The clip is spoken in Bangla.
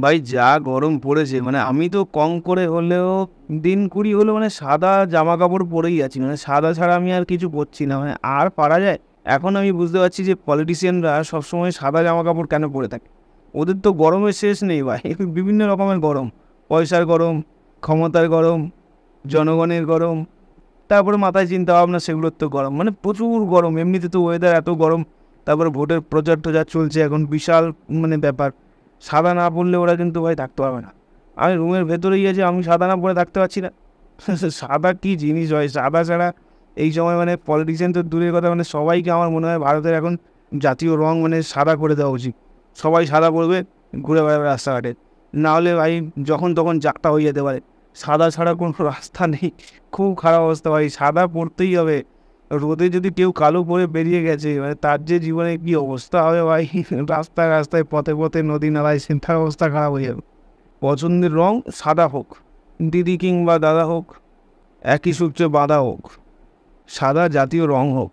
ভাই যা গরম পড়েছে, মানে আমি তো কম করে হলেও দিন 20 হলো মানে সাদা জামা কাপড় পরেই আছি, মানে সাদা ছাড়া আমি আর কিছু পরছি না, মানে আর পারা যায়। এখন আমি বুঝতে পারছি যে পলিটিশিয়ানরা সবসময় সাদা জামা কাপড় কেন পরে থাকে। ওদের তো গরমের শেষ নেই ভাই, বিভিন্ন রকমের গরম, পয়সার গরম, ক্ষমতার গরম, জনগণের গরম, তারপরে মাথায় চিন্তা ভাবনা সেগুলোর তো গরম, মানে প্রচুর গরম। এমনিতে তো ওয়েদার এত গরম, তারপরে ভোটের প্রচার টোচার চলছে এখন, বিশাল মানে ব্যাপার। সাদা না পরলে ওরা কিন্তু ভাই থাকতে পারবে না। আমি রুমের ভেতরেই আছি, আমি সাদা না পরে থাকতে পারছি না। সাদা কি জিনিস হয়, সাদা ছাড়া এই সময় মানে পলিটিশিয়ান তো দূরের কথা, মানে সবাইকে আমার মনে হয় ভারতের এখন জাতীয় রং মানে সাদা করে দেওয়া উচিত। সবাই সাদা পরবে, ঘুরে বেড়াবে রাস্তাঘাটে। না হলে ভাই যখন তখন যাত্রা হয়ে যেতে পারে। সাদা ছাড়া কোনো রাস্তা নেই, খুব খারাপ অবস্থা ভাই, সাদা পড়তেই হবে। রোদে যদি কেউ কালো পরে বেরিয়ে গেছে, মানে তার যে জীবনে কি অবস্থা হবে ভাই, রাস্তায় রাস্তায় পথে পথে নদী নালায় সে তার অবস্থা খারাপ হয়ে যাবে। পছন্দের রং সাদা হোক, দিদি কিংবা দাদা হোক, একই সূত্রে বাঁধা হোক, সাদা জাতীয় রং হোক।